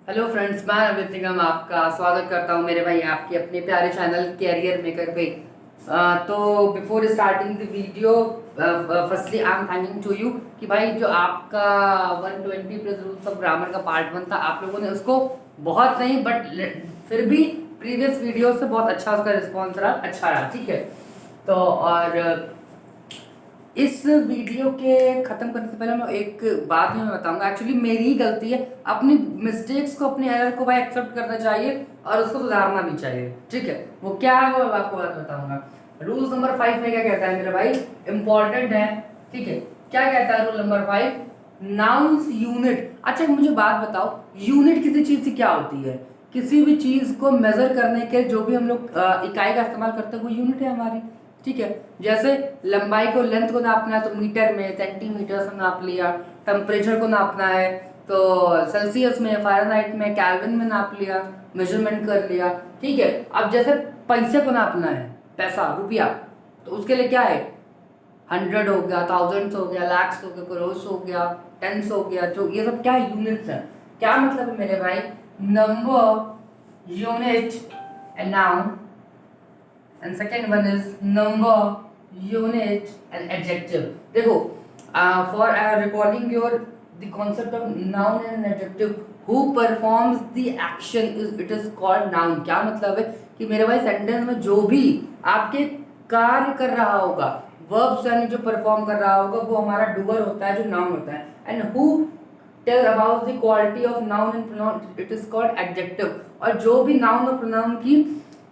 Hello friends, मैं अमित निगम आपका स्वागत करता हूं मेरे भाई आपके अपने प्यारे चैनल कैरियर मेकर पे। तो before starting the video, firstly I am thanking to you कि भाई जो आपका 120 प्लस रूल्स ऑफ ग्रामर का पार्ट 1 था, आप लोगों ने उसको बहुत नहीं बट फिर भी प्रीवियस वीडियो से बहुत अच्छा उसका रिस्पॉन्स रहा, अच्छा रहा, ठीक है। तो और इस वीडियो के ख़त्म करने से पहले मैं एक बात मैं बताऊंगा। एक्चुअली मेरी ही गलती है, अपनी मिस्टेक्स को, अपने एरर को भाई एक्सेप्ट करना चाहिए और उसको सुधारना भी चाहिए, ठीक है। वो क्या है वो आपको बात बताऊंगा। रूल नंबर 5 में क्या कहता है मेरे भाई, इंपॉर्टेंट है, ठीक है। क्या कहता है रूल नंबर 5? Nouns unit. अच्छा मुझे बात बताओ, यूनिट किसी चीज़ से क्या होती है? किसी भी चीज़ को मेजर करने के जो भी हम लोग इकाई का इस्तेमाल करते हैं वो यूनिट है हमारी, ठीक है। जैसे लंबाई को, लेंथ को नापना है तो मीटर में, सेंटीमीटर से नाप लिया। टेम्परेचर को नापना है तो सेल्सियस में, फ़ारेनहाइट में, केल्विन में नाप लिया, मेजरमेंट कर लिया, ठीक है। अब जैसे पैसे को नापना है, पैसा, रुपया, तो उसके लिए क्या है? 100 हो गया, थाउजेंड्स हो गया, लैक्स हो गया, करोड़ हो गया, टेंस हो गया, जो ये सब क्या है? यूनिट्स है। क्या मतलब है मेरे भाई? Number, unit and noun, and second one is number, unit and adjective. देखो, for recalling your the concept of noun and adjective, who performs the action is it is called noun. क्या मतलब है कि मेरे भाई सेंटेंस में जो भी आपके कार्य कर रहा होगा, वर्ब्स यानी जो परफॉर्म कर रहा होगा, वो हमारा डूअर होता है, जो नाउन होता है। And who tell about the quality of noun and pronoun, it is called adjective. और जो भी नाउन और प्रोनाउन की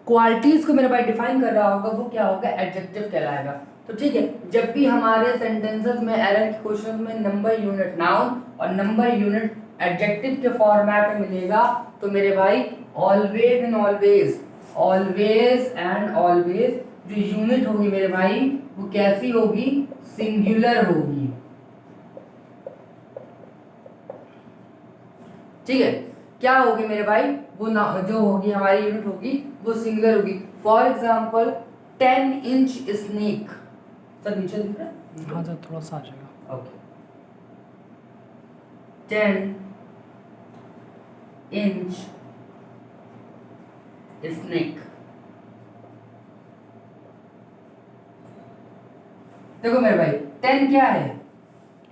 क्वालिटीज को मेरे भाई डिफाइन कर रहा होगा, वो क्या होगा? एडजेक्टिव कहलाएगा। तो ठीक है, जब भी हमारे सेंटेंसेस में, एरर के क्वेश्चन में नंबर यूनिट नाउन और नंबर यूनिट एडजेक्टिव के फॉर्मेट में मिलेगा, तो मेरे भाई always and always, always and always जो यूनिट होगी मेरे भाई, वो कैसी होगी? सिंगुलर होगी, ठीक है। क्या होगी मेरे भाई? वो जो होगी हमारी यूनिट होगी, वो सिंगुलर होगी। For example 10 inch snake. Sir नीचे दिख रहा है? हाँ सर, थोड़ा सा आ जाएगा। ओके। 10 inch snake. देखो मेरे भाई, 10 क्या है?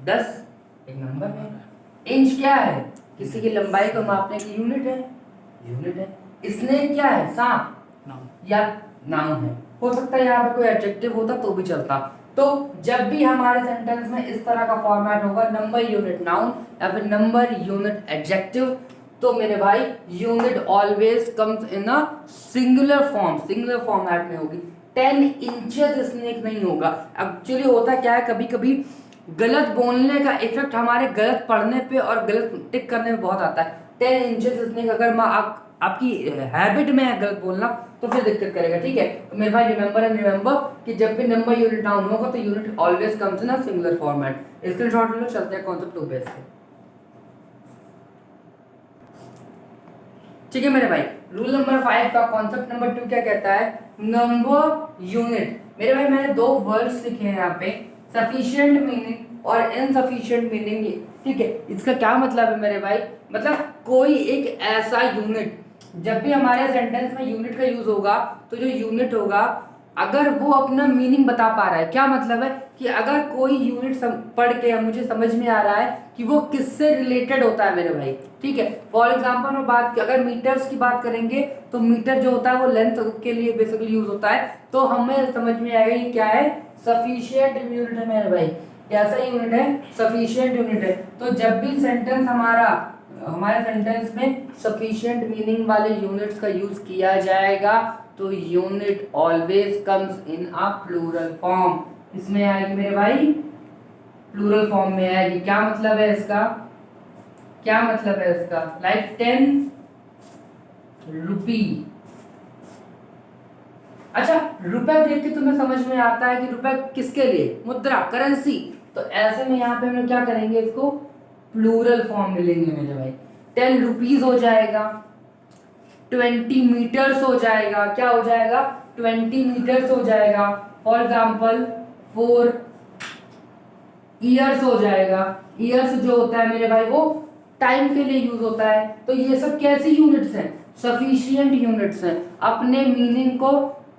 10, एक नंबर है। इंच क्या है? किसी की लंबाई को मापने की यूनिट है, यूनिट है। स्नेक क्या है? सांप, नाउन या नाउन है। हो सकता है यहाँ पे कोई एडजेक्टिव होता तो भी चलता। तो जब भी हमारे सेंटेंस में इस तरह का फॉर्मेट होगा, नंबर यूनिट नाउन या फिर नंबर यूनिट एडजेक्टिव, तो मेरे भाई unit always comes in a singular form, singular format में होगी। 10 इंचेस स्नेक नहीं होगा। एक्चुअली होता क्या है, कभी कभी गलत बोलने का इफेक्ट हमारे गलत पढ़ने पे और गलत टिक करने में बहुत आता है। 10 इंचेस स्नेक अगर आपकी हैबिट में है गलत बोलना, तो फिर दिक्कत करेगा, ठीक है। तो मेरे भाई रिमेंबर एंड रिमेंबर कि जब भी नंबर यूनिट नाउन होगा तो unit always comes in a singular format. Screenshot ले लो, चलते हैं कॉन्सेप्ट 2 पे इसके, ठीक है मेरे भाई। रूल नंबर 5 का कॉन्सेप्ट नंबर 2 क्या कहता है? Number unit. मेरे भाई मैंने 2 वर्ड्स लिखे हैं यहाँ पे, सफिशिएंट मीनिंग और इनसफिशिएंट मीनिंग, ठीक है। इसका क्या मतलब है मेरे भाई? मतलब कोई एक ऐसा यूनिट, जब भी हमारे सेंटेंस में यूनिट का यूज होगा, तो जो यूनिट होगा अगर वो अपना मीनिंग बता पा रहा है, क्या मतलब है कि अगर कोई यूनिट पढ़ के मुझे समझ में आ रहा है कि वो किससे रिलेटेड होता है मेरे भाई, ठीक है। फॉर एग्जांपल में बात, अगर मीटर्स की बात करेंगे तो मीटर जो होता है वो लेंथ के लिए बेसिकली यूज होता है, तो हमें समझ में आएगा ये क्या है? सफिशिएंट यूनिट है मेरे भाई। कैसा यूनिट है? सफिशिएंट यूनिट है। तो जब भी सेंटेंस हमारे सेंटेंस में सफिशिएंट मीनिंग वाले यूनिट्स का यूज किया जाएगा, तो unit always comes in a plural form. इसमें आएगी मेरे भाई, प्लूरल फॉर्म में आएगी। क्या मतलब है इसका? क्या मतलब है इसका? लाइक 10 रुपी। अच्छा, रुपए देख के तुम्हें समझ में आता है कि रुपए किसके लिए? मुद्रा, करेंसी। तो ऐसे में यहाँ पे हम लोग क्या करेंगे? इसको प्लूरल फॉर्म मिलेंगे मेरे भाई। 10 रुपीज हो जाएगा, 20 मीटर्स हो जाएगा। क्या हो जाएगा? 20 मीटर्स हो जाएगा। फॉर एग्जाम्पल 4 ईयर्स हो जाएगा। ईयर्स जो होता है मेरे भाई वो टाइम के लिए यूज होता है। तो ये सब कैसी यूनिट्स हैं? सफिशिएंट यूनिट्स हैं, अपने मीनिंग को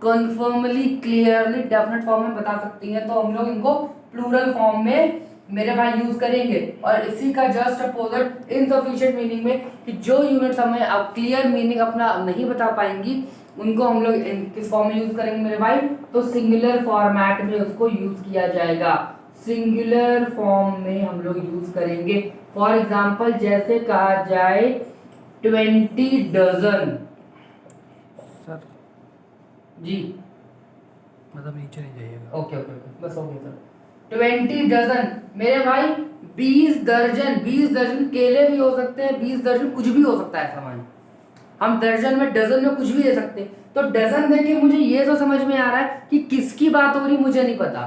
कन्फर्मली क्लियरली डेफिनेट फॉर्म में बता सकती हैं। तो हम लोग इनको प्लूरल फॉर्म में मेरे भाई यूज करेंगे। और इसी का जस्ट अपोजिट इनसफिशिएंट मीनिंग में कि जो यूनिट्स हमें अब क्लियर मीनिंग अपना नहीं बता पाएंगी उनको हम लोग किस फॉर्म में यूज करेंगे मेरे भाई? तो सिंगुलर फॉर्मेट में उसको यूज किया जाएगा, सिंगुलर फॉर्म में हम लोग यूज करेंगे। फॉर एग्जाम्पल जैसे कहा जाए 20 डजन। सर जी मतलब नीचे नहीं जाइएगा। ओके ओके ओके बस हो गया सर। 20 डजन मेरे भाई 20 दर्जन। 20 दर्जन केले भी हो सकते हैं, 20 दर्जन कुछ भी हो सकता है सामान। हम दर्जन में डजन में कुछ भी ले सकते हैं। तो डजन देख मुझे ये तो समझ में आ रहा है कि किसकी बात हो रही मुझे नहीं पता।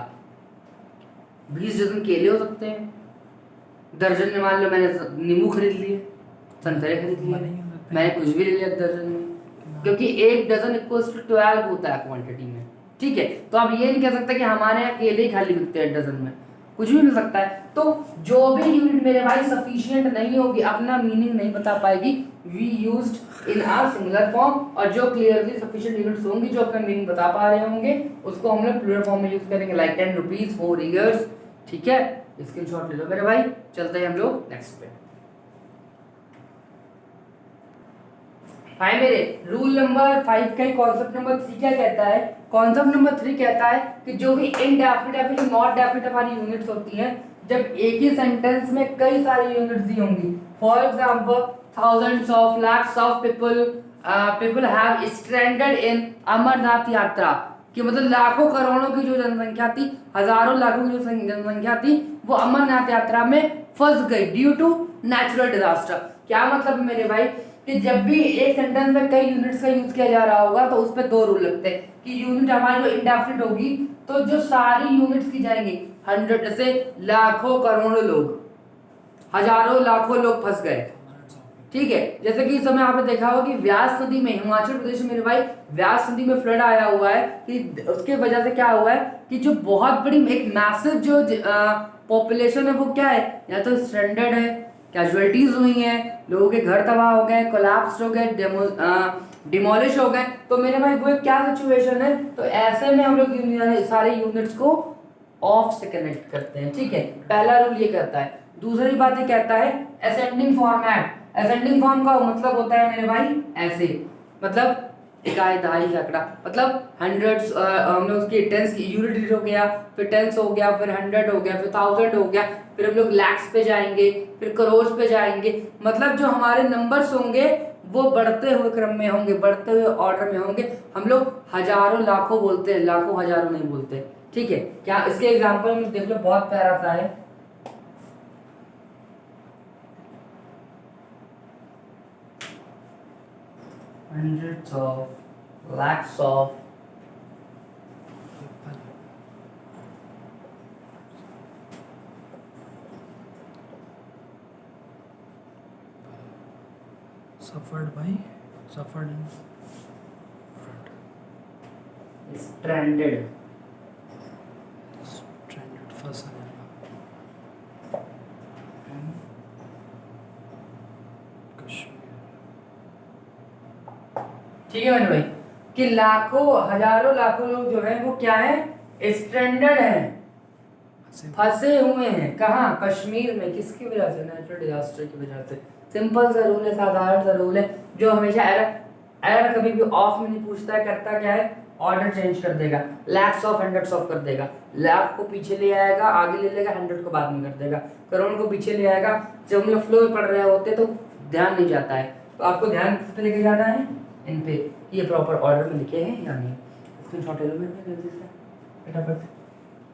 20 डजन केले हो सकते हैं, दर्जन में मान लो मैंने नींबू खरीद लिए, संतरे खरीद लिए, मैंने कुछ भी ले लिया दर्जन में, क्योंकि एक डजन इक्वल्स टू 12 होता है क्वांटिटी में। ठीक है, तो आप ये नहीं कह सकते कि हमारे यहाँ केले ही खाली बिकते हैं डजन में, कुछ भी मिल सकता है। तो जो भी यूनिट मेरे भाई सफिशिएंट नहीं होगी, अपना मीनिंग नहीं बता पाएगी, we used in our singular form. और जो क्लियरली सफिशिएंट यूनिट्स होंगी जो अपना मीनिंग बता पा रहे होंगे उसको हम लोग प्लूरल फॉर्म में यूज करेंगे, लाइक 10 रुपीज 4 ईयर्स। ठीक है, स्क्रीनशॉट ले लो मेरे भाई। चलते हैं हम लोग नेक्स्ट पे। भाई मेरे रूल नंबर 5 का कॉन्सेप्ट नंबर 3 क्या कहता है? कॉन्सेप्ट नंबर 3 कहता है कि जो भी इनडेफिनिट या नॉट डेफिनिट वाली यूनिट्स होती हैं, जब एक ही सेंटेंस में कई सारी यूनिट्स दी होंगी, for example thousands of lakhs of people have stranded in Amarnath Yatra, कि मतलब लाखों करोड़ों की जो जनसंख्या थी, हजारों लाखों की जो जनसंख्या थी वो अमरनाथ यात्रा में फंस गई ड्यू टू नेचुरल डिजास्टर। क्या मतलब मेरे भाई कि जब भी एक सेंटेंस में कई यूनिट्स का यूज किया जा रहा होगा तो उस पर 2 रूल लगते हैं कि यूनिट हमारी जो इंडेफिनिट होगी तो जो सारी यूनिट्स की जाएंगी 100 से लाखों करोड़ों लोग, हजारों लाखों लोग फंस गए। ठीक है, जैसे कि इस समय आपने देखा होगा कि व्यास नदी में, हिमाचल प्रदेश में मेरे भाई व्यास नदी में फ्लड आया हुआ है, कि उसके वजह से क्या हुआ है कि जो बहुत बड़ी एक मैसिव जो पॉपुलेशन है वो क्या है, या तो स्ट्रैंडेड है, कैजुअलिटीज हुई हैं, लोगों के घर तबाह हो गए, कोलैप्स हो गए, डिमोलिश हो गए। तो मेरे भाई वो क्या सिचुएशन है, तो ऐसे में हम लोग सारे यूनिट्स को ऑफ से कनेक्ट करते हैं। ठीक है, पहला रूल ये कहता है। दूसरी बात ये कहता है असेंडिंग फॉर्मेट। असेंडिंग फॉर्म का मतलब होता है मेरे भाई ऐसे, मतलब इकाई दहाई सैकड़ा, मतलब हंड्रेड्स, हमने उसकी टेंस यूनिट हो गया, फिर टेंस हो गया, फिर 100 हो गया, फिर 1000 हो गया, फिर हम लोग लैक्स पे जाएंगे, फिर करोड़ पे जाएंगे। मतलब जो हमारे नंबर्स होंगे वो बढ़ते हुए क्रम में होंगे, बढ़ते हुए ऑर्डर में होंगे। हम लोग हजारों लाखों बोलते हैं, लाखों हजारों नहीं बोलते। ठीक है, क्या इसके एग्जाम्पल में देख लो, बहुत प्यारा सा है। Hundreds of, lakhs of, suffered by, suffered in front, stranded, stranded फंसा जाएगा, in कश्मीर। ठीक है मेरे भाई, कि लाखों हजारों लाखों लोग जो है वो क्या है, स्ट्रैंडेड है, फंसे हुए हैं। कहाँ? कश्मीर में। किसकी वजह से? नेचुरल डिजास्टर की वजह से। सिंपल सा रूल है, साधारण सा रूल है, जो हमेशा एरर कभी भी ऑफ में नहीं पूछता है। करता क्या है, ऑर्डर चेंज कर देगा, लैक्स ऑफ हंड्रेड्स ऑफ कर देगा, लाख को पीछे ले आएगा, आगे ले लेगा, 100 को बाद में कर देगा, करोड़ को पीछे ले आएगा। जब हम लोग फ्लो में पढ़ रहे होते तो ध्यान नहीं जाता है, तो आपको ध्यान किस पे लेके जाना है, इन पे, ये प्रॉपर ऑर्डर में लिखे हैं या नहीं। स्क्रीनशॉट ले लो मेरे जल्दी से, फटाफट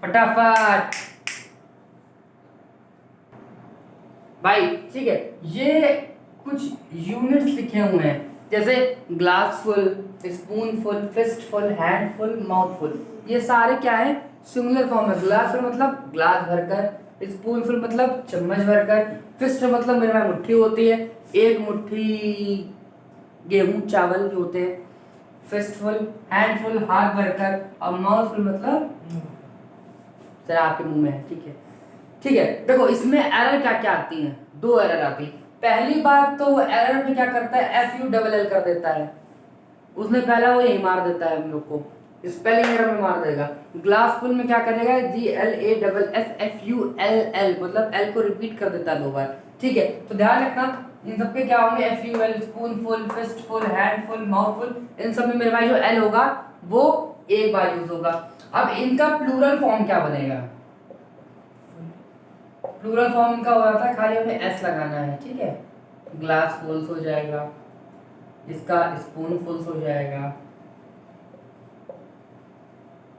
फटाफट भाई। ठीक है, ये कुछ यूनिट्स लिखे हुए हैं, जैसे glass full, spoon full, fist full, hand full, mouth full. ये सारे क्या है, सिंगुलर फॉर्म है। ग्लास फुल मतलब ग्लास भरकर, स्पून फुल मतलब चम्मच भरकर, फिस्ट मतलब मेरे पास मुट्ठी होती है, एक मुट्ठी गेहूं चावल जो होते हैं, फिस्टफुल, हैंडफुल हाथ भरकर, और माउथफुल मतलब जरा आपके मुंह में है। ठीक है, ठीक है। देखो इसमें एरर क्या क्या आती हैं, 2 एरर आती है। पहली बात तो एरर में क्या करता है, एफ यू डबल एल कर देता है, उसने पहला वो यही मार देता है हम लोग को, स्पेलिंग एरर में मार देगा। ग्लास फुल में क्या करेगा, G L A double S F U L L, मतलब एल को रिपीट कर देता है 2 बार। ठीक है, तो ध्यान रखना इन सब के क्या होंगे, F U L, spoon full, fist full, hand full, mouth full, इन सब में मेरे भाई जो एल होगा वो एक बार यूज होगा। अब इनका प्लूरल फॉर्म क्या बनेगा, प्लूरल फॉर्म इनका हो जाता है, खाली हमें एस लगाना है। ठीक है, ग्लास फुल्स हो जाएगा, इसका स्पून फुल्स हो जाएगा,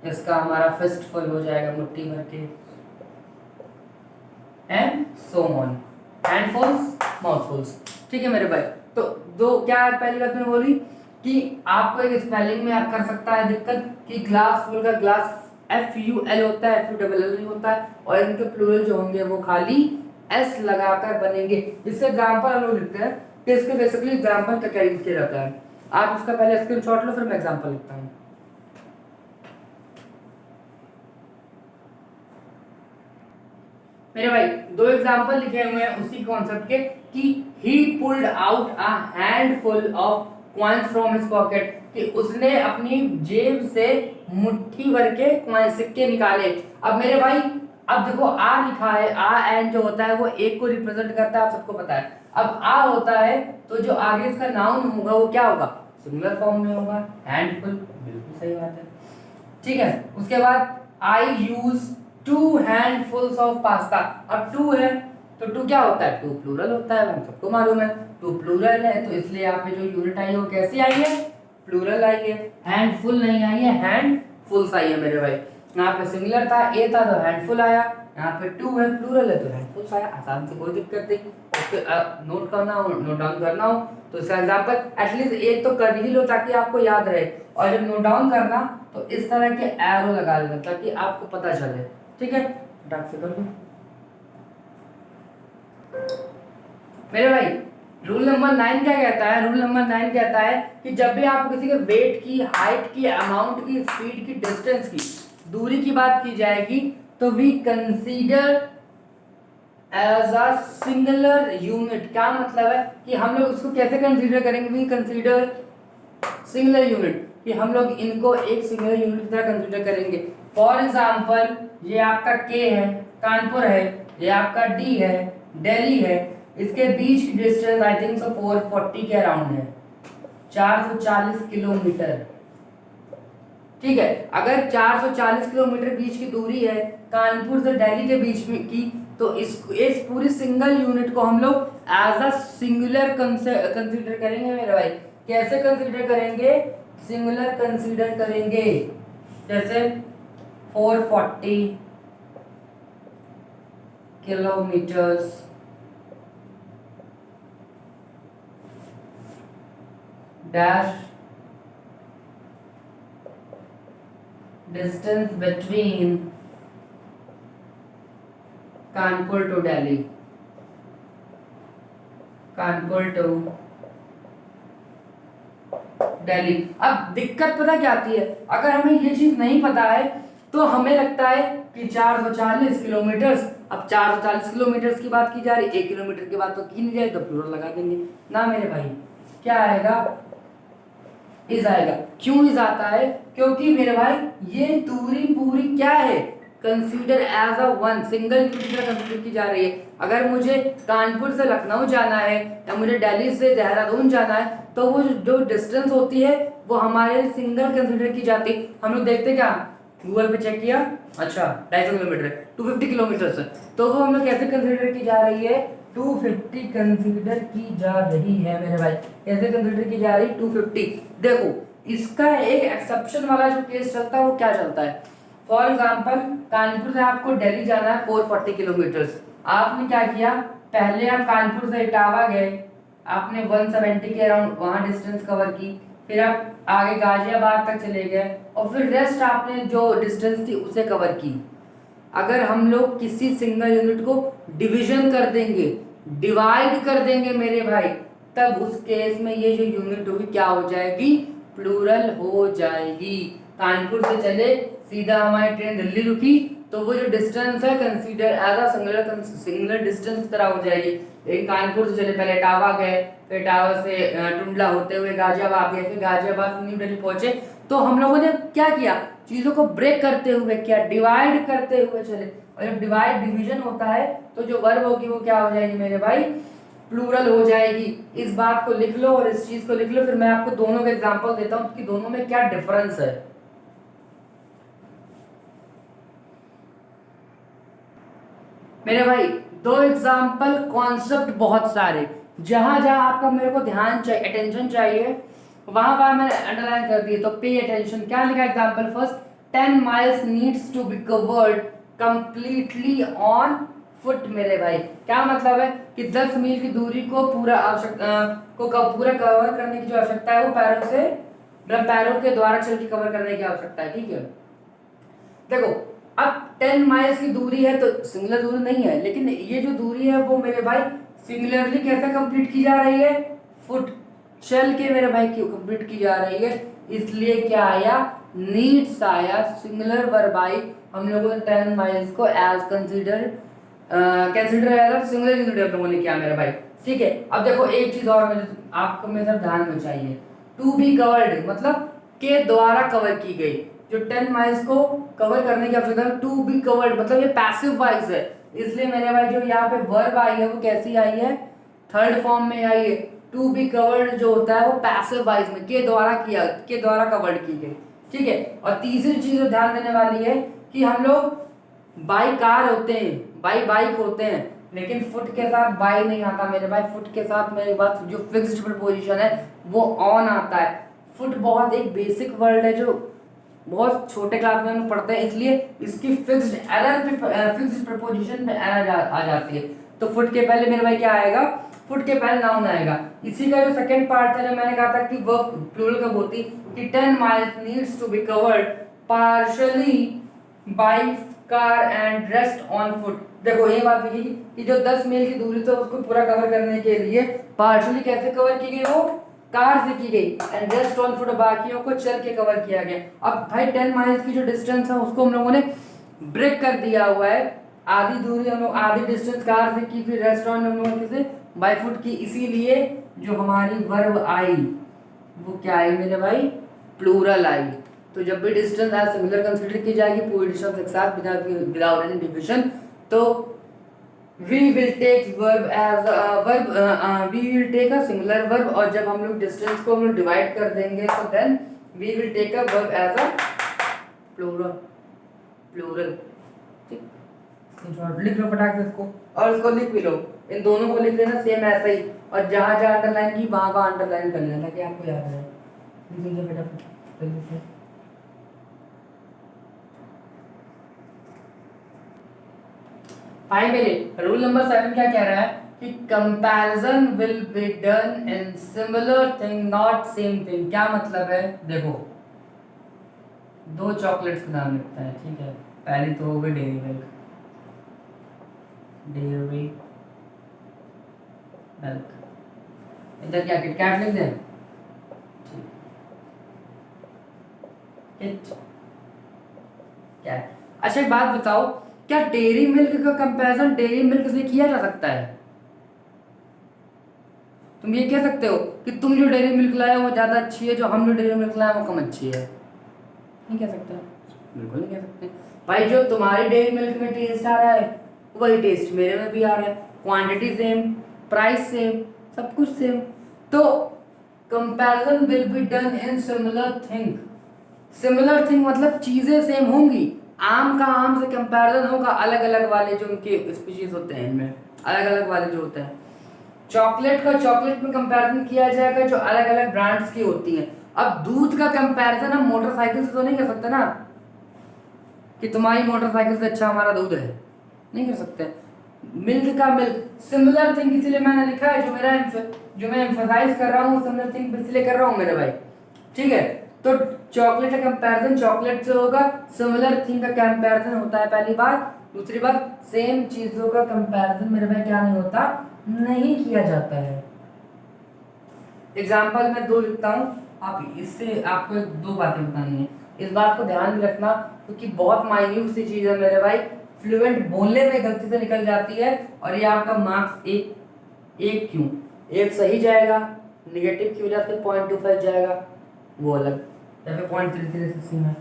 इसका हमारा फिस्ट फुल हो जाएगा मुट्ठी भर के, एंड सो ऑन, हैंडफुल्स, माउथफुल्स। ठीक है मेरे भाई, तो दो क्या है, पहली बात मैं बोली कि आपको एक स्पेलिंग में आप कर सकता है दिक्कत कि ग्लास फुल का ग्लास एफ यू एल होता है, एफ यू डबल एल नहीं होता है, और इनके प्लूरल जो होंगे वो खाली एस लगाकर बनेंगे। इससे एग्जांपल हम लोग लिखते हैं कि इसके बेसिकली एग्जांपल का क्या यूज किया जाता है। आप इसका पहले स्क्रीनशॉट लो, फिर मैं एग्जांपल लिखता हूँ। मेरे भाई 2 एग्जांपल लिखे हुए हैं उसी कॉन्सेप्ट के कि ही pulled out a handful of coins from his pocket, कि उसने अपनी जेब से मुट्ठी भर के कॉइन सिक्के निकाले। अब मेरे भाई अब देखो आ लिखा है, आ एंड जो होता है वो एक को रिप्रेजेंट करता है, आप सबको पता है। अब आ होता है तो जो आगे इसका नाउन होगा वो क्या होगा, सिंगुलर फॉर्म में होगा, हैंडफुल, बिल्कुल सही बात है। ठीक है, उसके बाद आई यूज 2 हैंडफुल्स ऑफ पास्ता। अब 2 है तो 2 क्या होता है, 2 प्लूरल होता है, हम सबको मालूम है। 2 प्लूरल है तो इसलिए यहाँ पे जो यूनिट आई है वो कैसी आई है, प्लूरल आई है, हैंडफुल नहीं आई है, हैंडफुल्स आई है मेरे भाई। यहाँ पे सिंगुलर था, ए था तो हैंडफुल आया, यहाँ पे 2 है प्लूरल है तो हैंडफुल्स आया, आसान से, कोई दिक्कत नहीं। नोट करना हो, नोट डाउन करना हो तो इसका एग्जांपल एटलीस्ट एक तो कर ही लो ताकि आपको याद रहे, और जब नोट डाउन करना तो इस तरह के एरो लगा लेना ताकि आपको पता चले। ठीक है, फटाक से कर दो मेरे भाई। रूल नंबर 9 क्या कहता है, रूल नंबर 9 कहता है कि जब भी आपको किसी के वेट की, हाइट की, अमाउंट की, स्पीड की, डिस्टेंस की, दूरी की बात की जाएगी तो we consider as a singular unit. क्या मतलब है कि हम लोग उसको कैसे कंसीडर करेंगे, वी कंसीडर सिंगुलर यूनिट, कि हम लोग इनको एक सिंगुलर यूनिट की तरह कंसीडर करेंगे। फॉर एग्जांपल ये आपका के है, कानपुर है, ये आपका डी है, दिल्ली है, इसके बीच की डिस्टेंस आई थिंक सो 440 के अराउंड है, 440 किलोमीटर। ठीक है, अगर 440 किलोमीटर बीच की दूरी है कानपुर से दिल्ली के बीच में की, तो इस पूरी सिंगल यूनिट को हम लोग एज अ सिंगुलर कंसीडर करेंगे मेरे भाई। कैसे कंसीडर करेंगे, सिंगुलर कंसीडर करेंगे, जैसे 440 kilometres dash distance between Kanpur to Delhi, Kanpur to Delhi. अब दिक्कत पता क्या आती है, अगर हमें ये चीज नहीं पता है तो हमें लगता है कि 440 किलोमीटर, अब 440 किलोमीटर की बात की जा रही, 1 किलोमीटर की बात तो की नहीं जाए तो प्लूरल लगा देंगे ना मेरे भाई। क्या आएगा, इज आएगा। क्यों इज आता है, क्योंकि मेरे भाई ये दूरी पूरी क्या है, consider as a one, single unit consider की जा रही है। अगर मुझे कानपुर से लखनऊ जाना है या मुझे दिल्ली से देहरादून जाना है तो वो जो डिस्टेंस होती है वो हमारे सिंगल कंसीडर की जाती है। हम लोग देखते क्या, गूगल पे चेक किया, अच्छा 250 किलोमीटर है, 250 किलोमीटर है, तो वो हम लोग कैसे कंसीडर की जा रही है, 250 कंसीडर की जा रही है मेरे भाई। कैसे कंसीडर की जा रही है, 250। देखो इसका एक एक्सेप्शन वाला जो केस चलता है वो क्या चलता है, फॉर एग्जांपल कानपुर से आपको दिल्ली जाना है 440 किलोमीटर्स, आपने क्या किया, पहले आप कानपुर से इटावा गए, आपने 170 के अराउंड वहां डिस्टेंस कवर की, फिर आप आगे गाजियाबाद तक चले गए और फिर रेस्ट आपने जो डिस्टेंस थी उसे कवर की। अगर हम लोग किसी सिंगल यूनिट को डिवीजन कर देंगे, डिवाइड कर देंगे मेरे भाई, तब उस केस में ये जो यूनिट होगी क्या हो जाएगी, प्लूरल हो जाएगी। कानपुर से चले सीधा हमारी ट्रेन दिल्ली रुकी तो वो जो डिस्टेंस है consider as a singular distance की तरह हो जाएगी। एक कानपुर से चले, पहले इटावा गए, फिर इटावा से टुंडला होते हुए गाजियाबाद गए, फिर गाजियाबाद से न्यू दिल्ली पहुंचे। तो हम लोगों ने क्या किया, चीजों को ब्रेक करते हुए क्या, डिवाइड करते हुए चले। और जब डिवाइड डिवीजन होता है तो जो वर्ब होगी वो क्या हो जाएगी मेरे भाई, प्लूरल हो जाएगी। इस बात को लिख लो और इस चीज को लिख लो, फिर मैं आपको दोनों के एग्जांपल देता हूं कि दोनों में क्या डिफरेंस है। मेरे भाई दो एग्जांपल, कॉन्सेप्ट बहुत सारे, जहां जहां आपका मेरे को ध्यान चाहिए, अटेंशन चाहिए, वहां वहां मैंने अंडरलाइन कर दिए। तो पे अटेंशन। क्या लिखा example first, 10 miles needs to be covered completely on foot. मेरे भाई क्या मतलब है कि 10 मील की दूरी को पूरा पूरा कवर करने की जो आवश्यकता है वो पैरों से, पैरों के द्वारा चल के कवर करने की आवश्यकता है। ठीक है, देखो अब 10 माइल्स की दूरी है तो सिंगुलर दूरी नहीं है, लेकिन ये जो दूरी है वो मेरे भाई सिंगुलरली कैसे कंप्लीट की जा रही है, फुट चल के मेरे भाई क्यों कंप्लीट की जा रही है, इसलिए क्या आया, नीड्स आया। सिंगुलर वर्ब आई, हम लोगों ने 10 माइल्स को as consider as singular unit हम लोगों ने किया मेरे भाई। ठीक है, अब देखो एक चीज और मुझे आपको मेरे साथ ध्यान में चाहिए, टू बी कवर्ड मतलब के द्वारा कवर की गई। जो 10 माइल्स को कवर करने की आवश्यकता है, टू बी कवर्ड मतलब ये पैसिव वॉइस है, इसलिए मेरे भाई जो यहाँ पे वर्ब आई है वो कैसी आई है, थर्ड फॉर्म में आई है। टू बी कवर्ड जो होता है वो पैसिव वॉइस में के द्वारा कवर्ड की गई। ठीक है, और तीसरी चीज जो ध्यान देने वाली है कि हम लोग बाई कार होते हैं, बाई बाइक होते हैं, लेकिन फुट के साथ बाई नहीं आता मेरे भाई। फुट के साथ मेरे पास जो फिक्स्ड प्रपोजिशन है वो ऑन आता है। फुट बहुत एक बेसिक वर्ड है जो बहुत छोटे क्लास में हम पढ़ते हैं, इसलिए इसकी फिक्स्ड प्रपोजिशन में आ जाती है। तो फुट के पहले मेरे भाई क्या आएगा, फुट के पहले नाउन आएगा। इसी का जो सेकंड पार्ट था, जो मैंने कहा था कि वर्ब प्लूरल कब होती, कि 10 miles needs to be covered partially by car and rest on foot. देखो ये बात लिखी कि जो 10 मील की दूरी तो उसको पूरा कवर करने के लिए पार्शियली कैसे कवर की गई, वो कार से की गई, एंड रेस्ट ऑन फुट बाकियों को चल के कवर किया गया। अब भाई 10 माइल्स की जो डिस्टेंस है उसको हम लोगों ने ब्रेक कर दिया हुआ है, आधी दूरी हम लोग आधी डिस्टेंस कार से की, फिर रेस्ट ऑन हम लोगों ने किसे बाय फुट की, इसीलिए जो हमारी वर्ब आई वो क्या आई मेरे भाई, प्लूरल आई। तो जब भी डिस्टेंस एज सिंगुलर कंसीडर की जाएगी पूरी डिस्टेंस एक साथ विदाउट एनी डिवीजन, तो we will take verb as we will take a singular verb, और जब हम लोग डिस्टेंस को हम लोग डिवाइड कर देंगे तो then we will take a verb as a plural। ठीक, लिख लो फटाक से इसको, और इसको लिख भी लो, इन दोनों को लिख लेना सेम ऐसा ही, और जहां जहां अंडरलाइन की वहां वहां अंडरलाइन कर लेना ताकि आपको याद रहे। लिख लीजिए फटाफट जल्दी से। भाई मेरे रूल नंबर 7 क्या कह रहा है कि comparison will be done in similar thing not same thing. क्या मतलब है, देखो दो चॉकलेट्स के नाम लिखते हैं, ठीक है, पहली तो हो गई डेयरी मिल्क, डेयरी मिल्क, इधर क्या किटकैट लिख दें, किट क्या। अच्छा एक बात बताओ, क्या डेयरी मिल्क का कंपैरिजन डेयरी मिल्क से किया जा सकता है? तुम ये कह सकते हो कि तुम जो डेयरी मिल्क लाए वो ज्यादा अच्छी है, जो हम जो डेयरी मिल्क लाए वो कम अच्छी है? नहीं कह सकते, बिल्कुल नहीं कह सकते भाई। जो तुम्हारी डेयरी मिल्क में टेस्ट आ रहा है वही टेस्ट मेरे में भी आ रहा है, क्वांटिटी सेम, प्राइस सेम, सब कुछ सेम। तो comparison will be done in similar thing. Similar thing मतलब चीजें सेम होंगी, आम का आम से कंपैरिजन होगा, अलग अलग वाले जो उनके स्पीशीज होते हैं इनमें अलग अलग वाले जो होते हैं। चॉकलेट का चॉकलेट में कंपैरिजन किया जाएगा जो अलग अलग ब्रांड्स की होती हैं। अब दूध का कंपैरिजन हम मोटरसाइकिल से तो नहीं कर सकते ना, कि तुम्हारी मोटरसाइकिल से अच्छा हमारा दूध है, नहीं कर सकते। मिल्क का मिल्क, सिमिलर थिंग इसीलिए मैंने लिखा है, जो मैं एम्फसाइज कर रहा हूँ सिमिलर थिंग इसलिए कर रहा हूँ मेरे भाई। ठीक है, तो चॉकलेट का कंपैरिजन चॉकलेट से होगा, सिमिलर थिंग का कंपैरिजन होता है, पहली बात। दूसरी बात, सेम चीजों का कंपैरिजन मेरे भाई क्या नहीं होता, नहीं किया जाता है। एग्जाम्पल मैं दो लिखता हूँ, आप इससे आपको दो बातें बतानी है। इस बात को ध्यान में रखना, क्योंकि बहुत माइन्यूट सी चीज है मेरे भाई, फ्लुएंट बोलने में गलती से निकल जाती है और ये आपका मार्क्स एक क्यों, एक सही जाएगा, निगेटिव की वजह से 0.25 जाएगा, वो अलग, या फिर 0.33 में।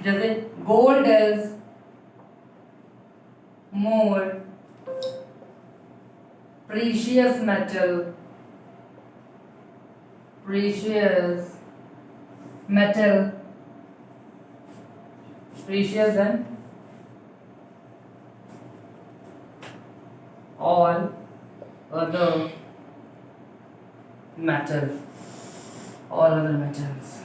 जैसे gold is more precious metal, precious than all other metals.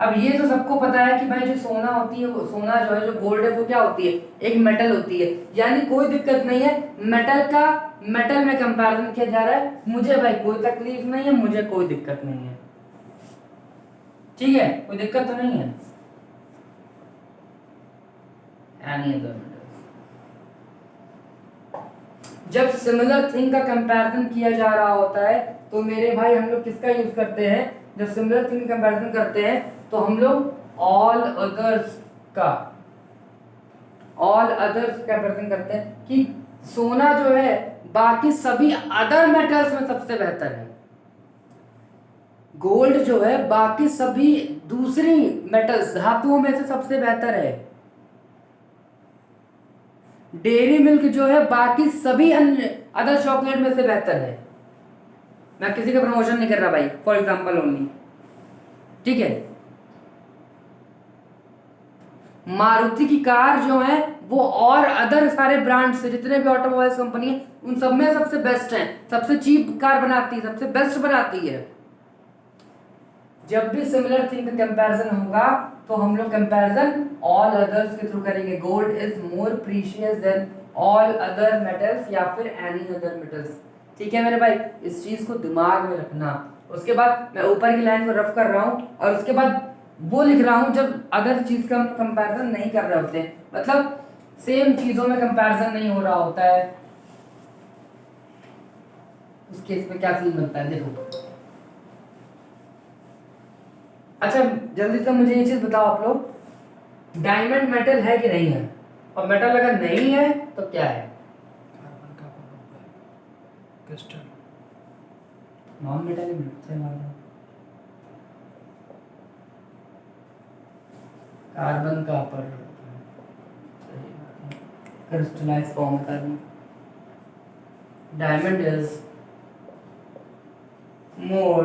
अब ये तो सबको पता है कि भाई जो सोना होती है, वो सोना जो है, जो गोल्ड है, वो क्या होती है, एक मेटल होती है, यानी कोई दिक्कत नहीं है, मेटल का मेटल में कंपैरिजन किया जा रहा है, मुझे भाई कोई तकलीफ नहीं है, मुझे कोई दिक्कत नहीं है, ठीक है, कोई दिक्कत तो नहीं है। एनी अदर मेटल्स, जब सिमिलर थिंग का कंपैरिजन किया जा रहा होता है तो मेरे भाई हम लोग किसका यूज करते हैं, जब सिमिलर थिंग का कंपैरिजन करते हैं तो हम लोग ऑल अदर्स का कंपैरिजन करते हैं कि सोना जो है बाकी सभी अदर मेटल्स में सबसे बेहतर है, गोल्ड जो है बाकी सभी दूसरी मेटल्स धातुओं में से सबसे बेहतर है, डेयरी मिल्क जो है बाकी सभी अन्य अदर चॉकलेट में से बेहतर है। मैं किसी का प्रमोशन नहीं कर रहा भाई, फॉर एग्जांपल ओनली, ठीक है। मारुति की कार जो है वो और अदर सारे ब्रांड से, जितने भी ऑटोमोबाइल्स कंपनी है उन सब में सबसे बेस्ट है, सबसे चीप कार बनाती है, सबसे बेस्ट बनाती है। जब भी सिमिलर थिंग का कंपैरिजन होगा तो हम लोग कंपैरिजन ऑल अदर्स के थ्रू करेंगे, gold is more precious than all other metals या फिर एनी अदर मेटल्स, ठीक है मेरे भाई, इस चीज को दिमाग में रखना। उसके बाद मैं ऊपर की लाइन को रफ कर रहा हूँ और उसके बाद वो लिख रहा हूँ जब अदर चीज का कंपैरिजन नहीं कर रहे होते, मतलब सेम चीजों में कंपैरिजन नहीं हो रहा होता है, उस केस में क्या सीन बनता है देखो। अच्छा जल्दी से मुझे ये चीज बताओ आप लोग, डायमंड मेटल है कि नहीं है, और मेटल अगर नहीं है तो क्या है, कार्बन का क्रिस्टल, नॉन मेटल है, कार्बन का पर क्रिस्टलाइज फॉर्म है carbon. Diamond is more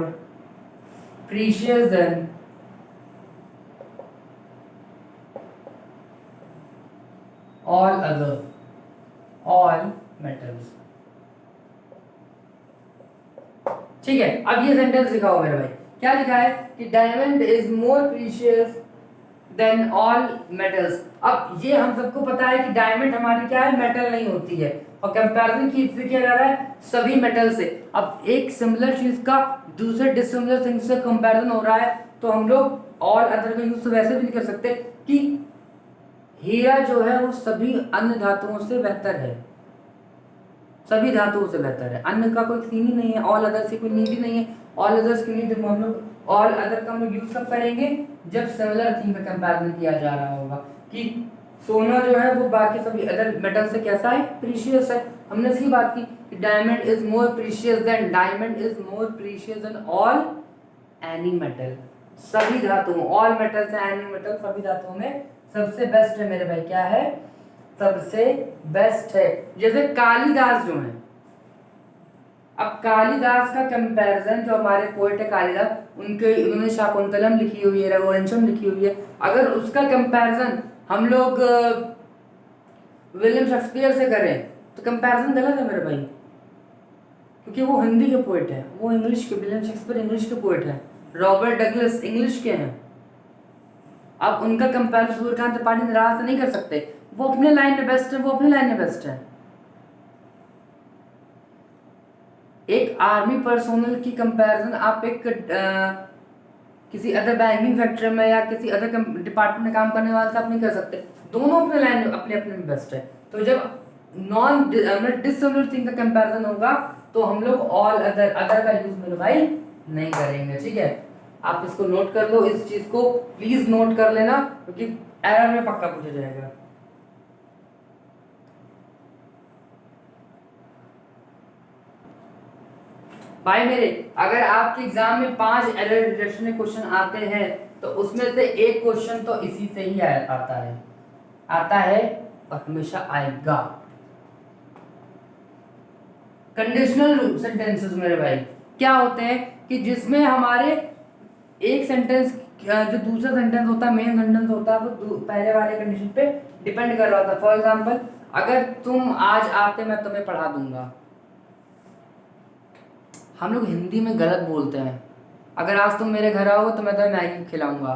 precious than all metals, ठीक है। अब ये सेंटेंस लिखा हो मेरे भाई, क्या लिखा है कि diamond is more precious than all metals. अब ये हम सबको पता है कि डायमंड हमारी क्या है, मेटल नहीं होती है, और कंपैरिजन किया जा रहा है सभी मेटल से। अब एक सिमिलर चीज का दूसरे डिसिमिलर थिंग से कंपैरिजन हो रहा है तो हम लोग ऑल अदर का यूज वैसे भी नहीं कर सकते कि हीरा जो है वो सभी अन्य धातुओं से बेहतर है, सभी धातुओं से बेहतर है, अन्य का कोई सीन ही नहीं है, ऑल अदर से कोई नीड ही नहीं है। ऑल अदर्स की नीड हम लोग ऑल अदर का हम लोग यूज कब करेंगे, जब सिमिलर थिंग का कंपैरिजन किया जा रहा होगा कि सोना जो है वो बाकी सभी अदर मेटल से कैसा है, प्रीशियस है। हमने इसकी बात की कि diamond is more precious than all any metal, सभी धातुओं, ऑल मेटल्स एनी मेटल, सभी धातुओं में सबसे बेस्ट है मेरे भाई, क्या है, सबसे बेस्ट है। जैसे कालिदास जो है, अब कालिदास का कंपैरिजन, जो हमारे पोएट है कालिदास, उन्होंने शाकुंतलम लिखी हुई है, रघुवंशम लिखी हुई है, अगर उसका कंपैरिजन हम लोग विलियम शेक्सपियर से करें तो कंपैरिजन गलत है मेरे भाई, क्योंकि वो हिंदी के पोएट है, वो इंग्लिश के, विलियम शेक्सपियर इंग्लिश के पोएट है, रॉबर्ट डगलस इंग्लिश के हैं। अब उनका कंपैरिजन सूर्यकांत त्रिपाठी निराश नहीं कर सकते, वो अपने लाइन में बेस्ट है, वो अपने लाइन में बेस्ट है। एक आर्मी पर्सोनल की कंपैरिजन आप एक किसी अदर बैंकिंग फैक्ट्री में या किसी अदर डिपार्टमेंट में काम करने वाले से आप नहीं कर सकते, दोनों अपने लाइन में अपने अपने में बेस्ट है। तो जब नॉन डिसिमिलर थिंग का कंपैरिजन होगा तो हम लोग ऑल अदर का यूज मेरे भाई नहीं करेंगे, ठीक है। आप इसको नोट कर लो, इस चीज को प्लीज नोट कर लेना, क्योंकि एरर में पक्का पूछा जाएगा। भाई मेरे, अगर आपके एग्जाम में 5 एरर डिटेक्शन के क्वेश्चन आते हैं तो उसमें से एक क्वेश्चन तो इसी से ही आता है और हमेशा आएगा। कंडीशनल सेंटेंसेस मेरे भाई क्या होते हैं कि जिसमें हमारे एक सेंटेंस जो दूसरा सेंटेंस होता है, मेन सेंटेंस होता है, वो पहले वाले कंडीशन पे डिपेंड कर रहा होता है। फॉर एग्जांपल, अगर तुम आज आते मैं तुम्हें पढ़ा दूंगा। हम लोग हिंदी में गलत बोलते हैं। अगर आज तुम मेरे घर आओगे तो मैं तुम्हें मैगी खिलाऊंगा।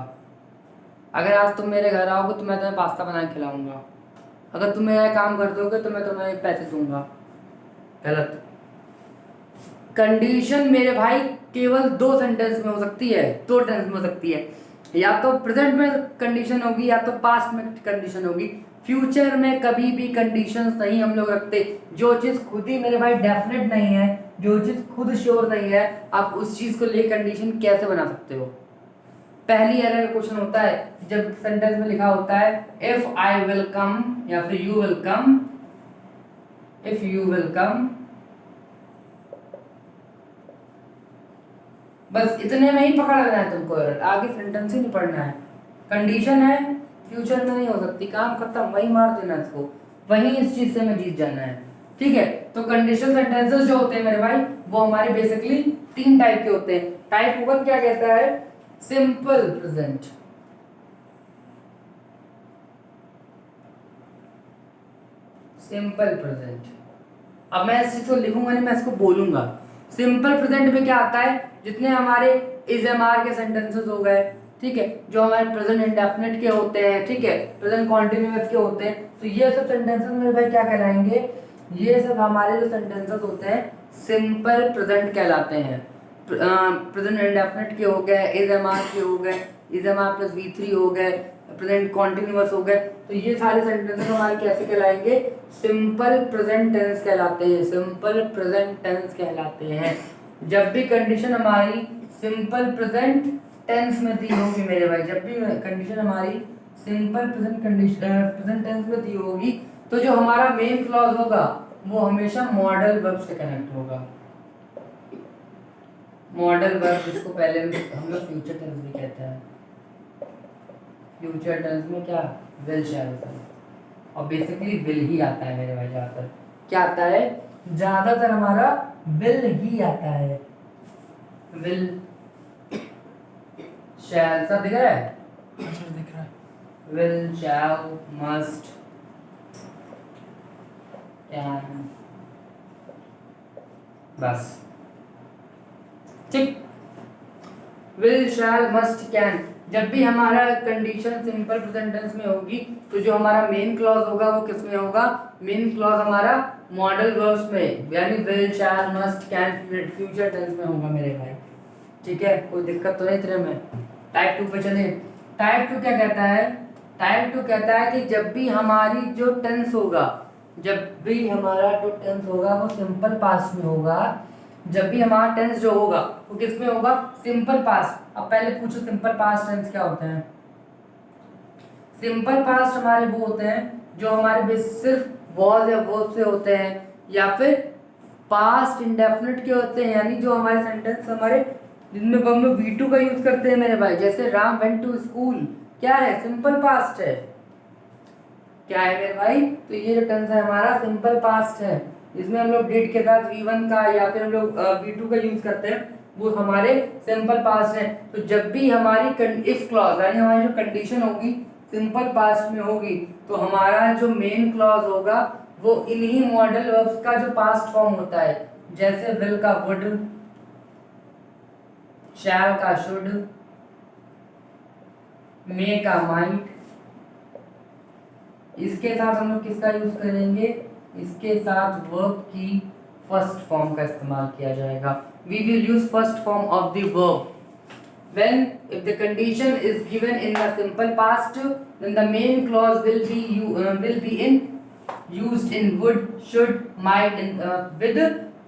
अगर आज तुम मेरे घर आओगे तो मैं तुम्हें पास्ता बना के खिलाऊंगा। अगर तुम मेरा काम कर दोगे तो मैं तुम्हें पैसे दूंगा। गलत। कंडीशन मेरे भाई केवल 2 सेंटेंस में हो सकती है, 2 टेंस में हो सकती है। या तो प्रेजेंट में कंडीशन होगी या तो पास्ट में कंडीशन होगी। फ्यूचर में कभी भी कंडीशंस नहीं हम लोग रखते। जो चीज़ खुद ही मेरे भाई डेफिनेट नहीं है, जो चीज़ खुद श्योर नहीं है, आप उस चीज़ को ले कंडीशन कैसे बना सकते हो? पहली एरर क्वेश्चन होता है जब सेंटेंस में लिखा होता है इफ आई विल कम या फिर you will come, if you will come, बस इतने में ही पकड़ लेना है तुमको एरर, आगे सेंटेंस ही नहीं पढ़ना है। कंडीशन है, फ्यूचर में नहीं हो सकती, काम खत्म, वही मार देना इसको, वही इस चीज से मैं जीत जाना है। ठीक है, तो कंडीशनल सेंटेंसेस जो होते हैं मेरे भाई वो हमारे बेसिकली 3 टाइप के होते हैं। टाइप 1 क्या कहता है? Simple present. Simple present. अब मैं इस चीज को लिखूंगा नहीं, मैं इसको बोलूंगा। सिंपल प्रेजेंट में क्या आता है? जितने हमारे इज एम आर के सेंटेंसेस हो गए, ठीक है, जो हमारे प्रेजेंट इंडेफिनिट के होते हैं, ठीक है, प्रेजेंट कॉन्टिन्यूअस के होते हैं, तो ये सब सेंटेंसेस मेरे भाई क्या कहलाएंगे? ये सब हमारे जो सेंटेंसेस होते हैं सिंपल प्रेजेंट कहलाते हैं। प्रेजेंट इंडेफिनिट के हो गए, इज एम आर के हो गए, is M R plus V3 हो गए, प्रेजेंट कॉन्टिन्यूअस हो गए, तो ये सारे सेंटेंसेस हमारे कैसे कहलाएंगे? सिंपल प्रेजेंट टेंस कहलाते हैं। सिंपल प्रेजेंट टेंस कहलाते हैं। जब भी कंडीशन हमारी सिंपल प्रेजेंट टेंस में दी होगी मेरे भाई, जब भी कंडीशन हमारी सिंपल प्रेजेंट टेंस में दी होगी, तो जो हमारा मेन क्लॉज होगा वो हमेशा मॉडल वर्ब से कनेक्ट होगा। मॉडल वर्ब, जिसको पहले हम लोग फ्यूचर टेंस भी कहते हैं। फ्यूचर टेंस में क्या? विल, शैल, और बेसिकली विल ही आता है मेरे भाई। ज्यादातर क्या आता है? ज्यादातर हमारा विल ही आता है। विल, शैल, सब दिख रहा है? आंसर दिख रहा है। विल, शैल, मस्ट, कैन, बस। ठीक, विल, शैल, मस्ट, कैन। जब भी हमारा कंडीशन सिंपल प्रेजेंट टेंस में होगी तो जो हमारा मेन क्लॉज होगा वो किस में होगा? मेन क्लॉज हमारा मॉडल वर्ब्स में, यानी will, shall, must, can, future tense में होगा मेरे भाई। ठीक है, कोई दिक्कत तो नहीं तेरे में? टाइप 2 पे चले। टाइप 2 क्या कहता है? टाइप 2 कहता है कि जब भी हमारी जो टेंस होगा, जब भी हमारा जो टेंस होगा वो सिंपल पास्ट में होगा। जब भी हमारा टेंस जो होगा वो किस में होगा? Simple past. अब पहले पूछो सिंपल पास्ट टेंस क्या होते हैं? सिंपल पास्ट हमारे वो होते हैं जो हमारे सिर्फ वॉज या वर्ब से होते हैं, या फिर पास्ट इंडेफिनिट के होते हैं, यानी जो हमारे सेंटेंस हमारे जिनमें हम लोग V2 का यूज करते हैं मेरे भाई। जैसे राम वेंट टू स्कूल, क्या है? सिंपल पास्ट है। क्या है मेरे भाई? तो ये जो टेंस है हमारा सिंपल पास्ट है। इसमें हम लोग डिड के साथ V1 का या फिर हम लोग V2 का यूज करते हैं, वो हमारे सिंपल पास्ट है। तो जब भी हमारी इफ क्लॉज यानी हमारी जो कंडीशन होगी सिंपल पास्ट में होगी, तो हमारा जो मेन क्लॉज होगा वो इन्हीं मॉडल वर्ब्स का जो पास्ट फॉर्म होता है, जैसे विल का वुड, शैल का शुड, मे का माइट, इसके साथ हम लोग किसका यूज करेंगे? इसके साथ वर्ब की फर्स्ट फॉर्म का इस्तेमाल किया जाएगा। We will use first form of the verb. When if the condition is given in the simple past, then the main clause will be used in would, should, might, in with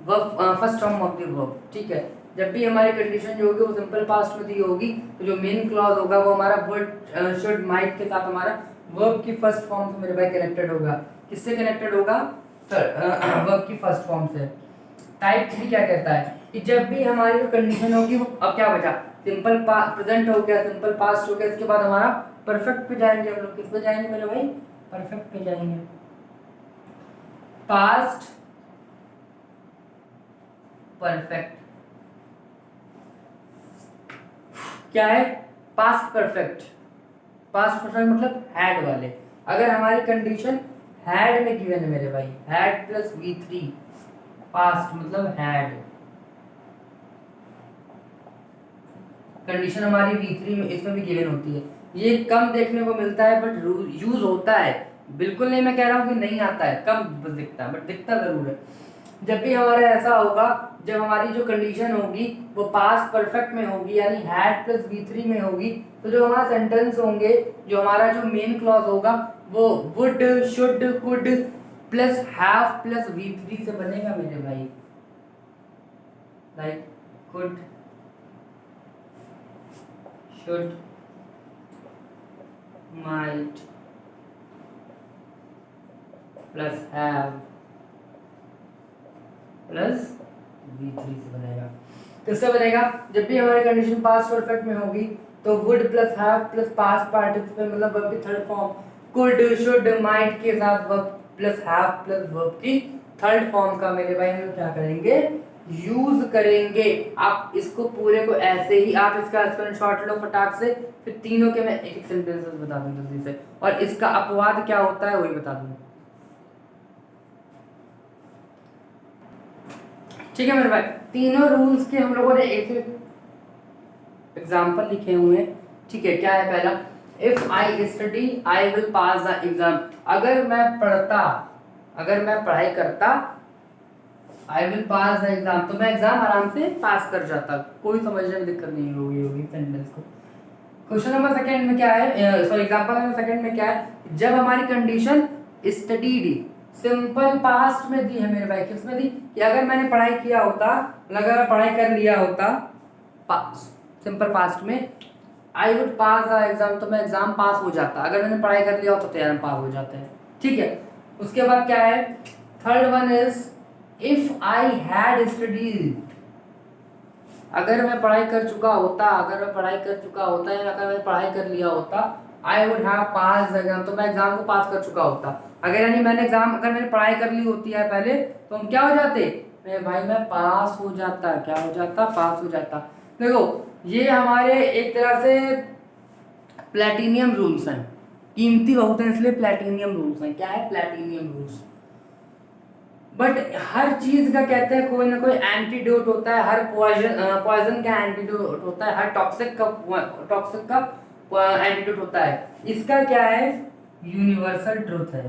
verb first form of the verb. ठीक है, जब भी हमारी condition जो होगी वो simple past में दी होगी, तो जो मेन क्लॉज होगा वो हमारा वुड शुड माइट के साथ हमारा वर्ब की फर्स्ट फॉर्म से मेरे भाई कनेक्टेड होगा। किससे कनेक्टेड होगा? वर्ब की फर्स्ट फॉर्म से। टाइप 3 क्या कहता है कि जब भी हमारी जो कंडीशन होगी वो, अब क्या बचा, सिंपल प्रेजेंट हो गया, सिंपल पास्ट हो गया, इसके बाद हमारा परफेक्ट पे जाएंगे हम लोग। किस पे जाएंगे मेरे भाई? परफेक्ट पे जाएंगे। पास्ट परफेक्ट क्या है? Past perfect. पास्ट परफेक्ट मतलब हैड वाले। अगर हमारी कंडीशन हैड में गिवन है मेरे भाई, हैड प्लस V3, पास्ट मतलब हैड, कंडीशन हमारी V3 में इसमें भी गिवन होती है। ये कम देखने को मिलता है बट यूज होता है। बिल्कुल नहीं मैं कह रहा हूँ कि नहीं आता है, कम बस दिखता है बट दिखता जरूर है। जब भी हमारा ऐसा होगा, जब हमारी जो कंडीशन होगी वो पास्ट परफेक्ट में होगी यानी हैड प्लस V3 में होगी, तो जो हमारा सेंटेंस होंगे, जो हमारा जो मेन क्लॉज होगा वो would should could plus have plus V3 से बनेगा मेरे भाई। Like could should might plus have plus V3 से बनेगा। किससे बनेगा? जब भी हमारी कंडीशन पास्ट परफेक्ट में होगी तो would plus have plus past participle मतलब वर्ब की third form, could should might के साथ verb plus have plus verb की थर्ड फॉर्म का मेरे भाई हम क्या करेंगे? यूज करेंगे। आप इसको पूरे को ऐसे ही आप इसका स्क्रीनशॉट लो फटाक से, फिर तीनों के मैं एक एक सेंटेंसेस बता दूं जल्दी से, और इसका अपवाद क्या होता है वही बता दूं। ठीक है मेरे भाई, तीनों रूल्स के हम लोगों ने एक एग्जाम्पल लिखे हुए हैं। ठीक है, क्या है पहला? If I study I will pass the exam. अगर मैं पढ़ता, अगर मैं पढ़ाई करता, I will pass the exam, तो मैं एग्जाम आराम से पास कर जाता, कोई समझने में दिक्कत नहीं होगी सेंटेंस को। क्वेश्चन नंबर सेकंड में क्या है, सॉरी एग्जांपल नंबर सेकंड में क्या है? जब हमारी कंडीशन स्टडीड सिंपल पास्ट में दी है मेरे भाई, किस में दी? कि अगर मैंने पढ़ाई किया होता, अगर मैं पढ़ाई कर लिया होता सिंपल पास्ट में, I would pass the exam, तो मैं एग्जाम पास हो जाता। अगर मैंने पढ़ाई कर लिया होता तो एग्जाम पास हो जाते हैं। ठीक है, उसके बाद क्या है? Third one is if I had studied. अगर मैं पढ़ाई कर चुका होता, अगर मैं पढ़ाई कर चुका होता या अगर मैं पढ़ाई कर लिया होता, I would have pass the exam, तो मैं एग्जाम को पास कर चुका होता। अगर यानी मैंने एग्जाम, अगर मैंने पढ़ाई कर ली होती है पहले, तो हम क्या हो जाते? मैं पास हो जाता। क्या हो जाता? पास हो जाता। देखो ये हमारे एक तरह से प्लैटिनियम रूल्स हैं, कीमती बहुत हैं इसलिए प्लैटिनियम रूल्स हैं। क्या है? Platinum rules. बट हर चीज का कहते हैं कोई ना कोई एंटीडोट होता है, हर पॉइजन का एंटीडोट होता है, हर टॉक्सिक का एंटीडोट होता है। इसका क्या है? यूनिवर्सल ट्रुथ है,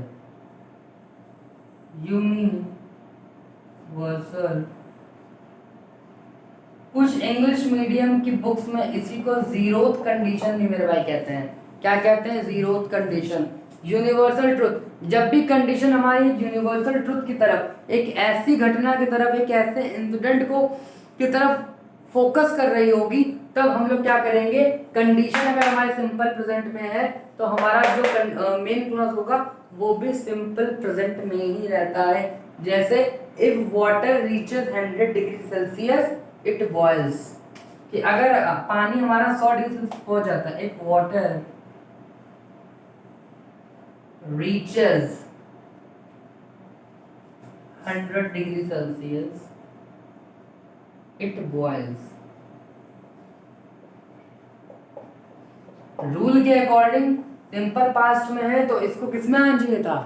यूनिवर्सल। कुछ इंग्लिश मीडियम की बुक्स में इसी को जीरोथ कंडीशन भी मेरे भाई कहते हैं। क्या कहते हैं? Zeroth condition, universal truth. जब भी कंडीशन हमारी यूनिवर्सल ट्रुथ की तरफ, एक ऐसी घटना की तरफ, एक ऐसे इंसिडेंट को की तरफ फोकस कर रही होगी, तब हम लोग क्या करेंगे? कंडीशन अगर हमारे सिंपल प्रेजेंट में है तो हमारा जो मेन क्लॉज होगा वो भी सिंपल प्रेजेंट में ही रहता है। जैसे if water reaches 100 degree Celsius it boils, कि अगर पानी हमारा 100 डिग्री सेल्सियस पहुंच जाता है, if water reaches 100 degree Celsius it boils। Rule के अकॉर्डिंग सिंपल पास्ट में है तो इसको किसमें आना चाहिए था?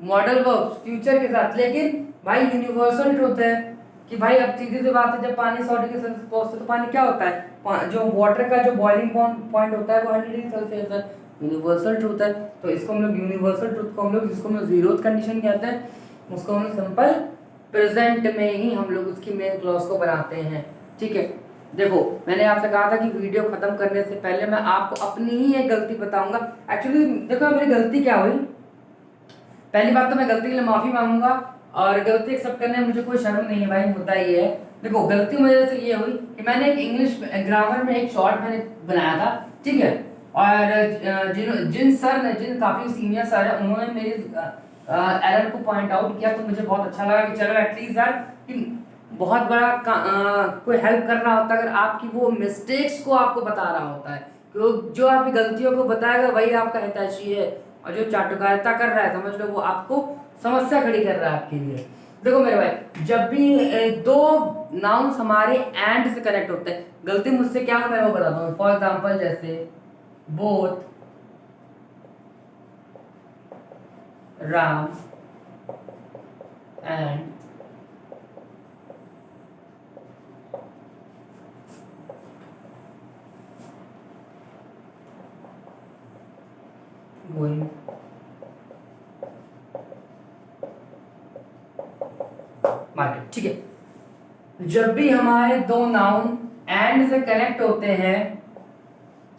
मॉडल वर्ब फ्यूचर के साथ। लेकिन भाई यूनिवर्सल ट्रुथ है कि भाई अब सीधी सी बात है, जब पानी 100 डिग्री सेल्सियस पहुंचता तो पानी क्या होता है? जो वाटर का जो बॉइलिंग पॉइंट होता है वो 100 डिग्री सेल्सियस है, यूनिवर्सल ट्रुथ है। तो इसको हम लोग यूनिवर्सल ट्रुथ को हम लोग, जिसको हम लोग जीरोथ कंडीशन कहते हैं, उसको हम लोग सिंपल प्रेजेंट में ही हम लोग उसकी मेन क्लॉज को बनाते हैं। ठीक है, देखो मैंने आपसे कहा था कि वीडियो खत्म करने से पहले मैं आपको अपनी ही एक गलती बताऊंगा। एक्चुअली देखो मेरी गलती क्या हुई, पहली बात तो मैं गलती के लिए माफी मांगूंगा, और गलती एक्सेप्ट करने में मुझे कोई शर्म नहीं है भाई, होता ही है। देखो गलती वजह से ये हुई कि मैंने एक इंग्लिश ग्रामर में एक शॉर्ट मैंने बनाया था, ठीक है, और जिन काफी सीनियर सर है उन्होंने मेरी एरर को पॉइंट आउट किया, तो मुझे बहुत अच्छा लगा कि चलो एटलीस्ट यार कि बहुत बड़ा कोई हेल्प कर रहा होता है अगर आपकी वो मिस्टेक्स को आपको बता रहा होता है। जो आपकी गलतियों को बताएगा वही आपका हितैषी है, और जो चाटुकारिता कर रहा है समझ लो वो आपको समस्या खड़ी कर रहा है आपके लिए। देखो मेरे भाई, जब भी दो नाउन्स हमारे एंड से कनेक्ट होते हैं, गलती मुझसे क्या है मैं वो बताता हूँ। फॉर एग्जाम्पल जैसे both, Ram and going, market, ठीक है। जब भी हमारे दो नाउन एंड से कनेक्ट होते हैं,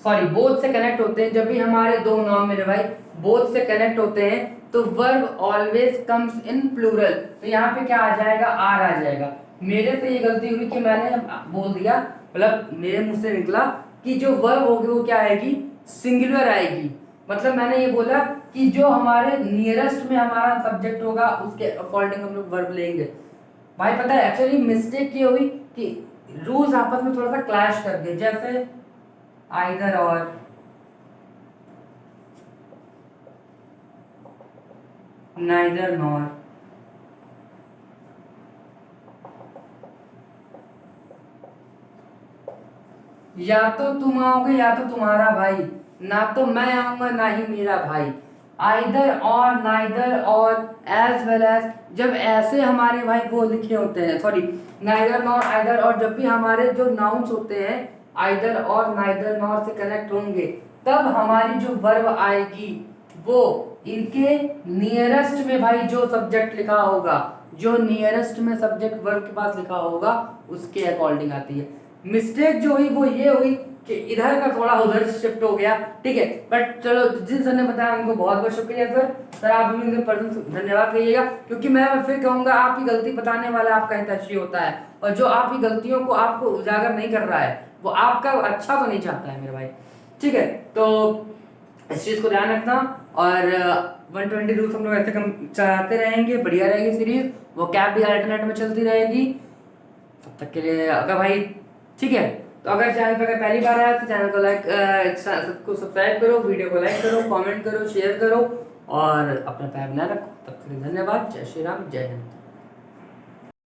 सॉरी बोथ से कनेक्ट होते हैं, जब भी हमारे दो नाउन मेरे भाई बोथ से कनेक्ट होते हैं तो verb always comes in plural. तो यहाँ पे क्या आ जाएगा, आर आ जाएगा। मेरे से ये गलती हुई कि मैंने बोल दिया, मतलब मेरे मुंह से निकला कि जो वर्ब होगी वो क्या आएगी, सिंगुलर आएगी। मतलब मैंने ये बोला कि जो हमारे नियरेस्ट में हमारा सब्जेक्ट होगा उसके अकॉर्डिंग हम लोग वर्ब लेंगे। भाई पता है एक्चुअली मिस्टेक ये हुई कि रूल्स आपस में थोड़ा सा क्लैश कर गए, जैसे आइदर और, नाइदर नॉर, या तो तुम आओगे या तो तुम्हारा भाई, ना तो मैं आऊंगा ना ही मेरा भाई। आइदर और, नाइदर और, एज वेल एज, जब ऐसे हमारे भाई वो लिखे होते हैं, सॉरी नाइदर नॉर आइदर और, जब भी हमारे जो नाउन्स होते हैं आइदर और नाइदर नॉर से कनेक्ट होंगे तब हमारी जो वर्ब आएगी वो इनके नियरेस्ट में भाई जो सब्जेक्ट लिखा होगा, जो नियरेस्ट में सब्जेक्ट वर्ब के पास लिखा होगा उसके अकॉर्डिंग आती है। मिस्टेक जो हुई वो ये हुई कि इधर का थोड़ा उधर शिफ्ट हो गया, ठीक है। बट चलो जिन सर ने बताया उनको बहुत बहुत शुक्रिया सर। सर आप भी उनके पर्सनल धन्यवाद कहिएगा, क्योंकि मैं फिर कहूंगा आपकी गलती बताने वाला आपका हितैषी होता है, और जो आपकी गलतियों को आपको उजागर नहीं कर रहा है वो आपका अच्छा तो नहीं चाहता है मेरे भाई, ठीक है। तो इस चीज को ध्यान रखना, और 120 रूल्स हम लोग ऐसे कम चलाते रहेंगे, बढ़िया रहेगी सीरीज, वो कैप भी अल्टरनेट में चलती रहेगी तब तक के लिए। अगर भाई ठीक है, तो अगर चैनल पर अगर पहली बार आया तो चैनल को लाइक सबको सब्सक्राइब करो, वीडियो को लाइक करो, कमेंट करो, शेयर करो, और अपना पैर बनाए रखो। तब तक के लिए धन्यवाद। जय श्री राम, जय हिंद।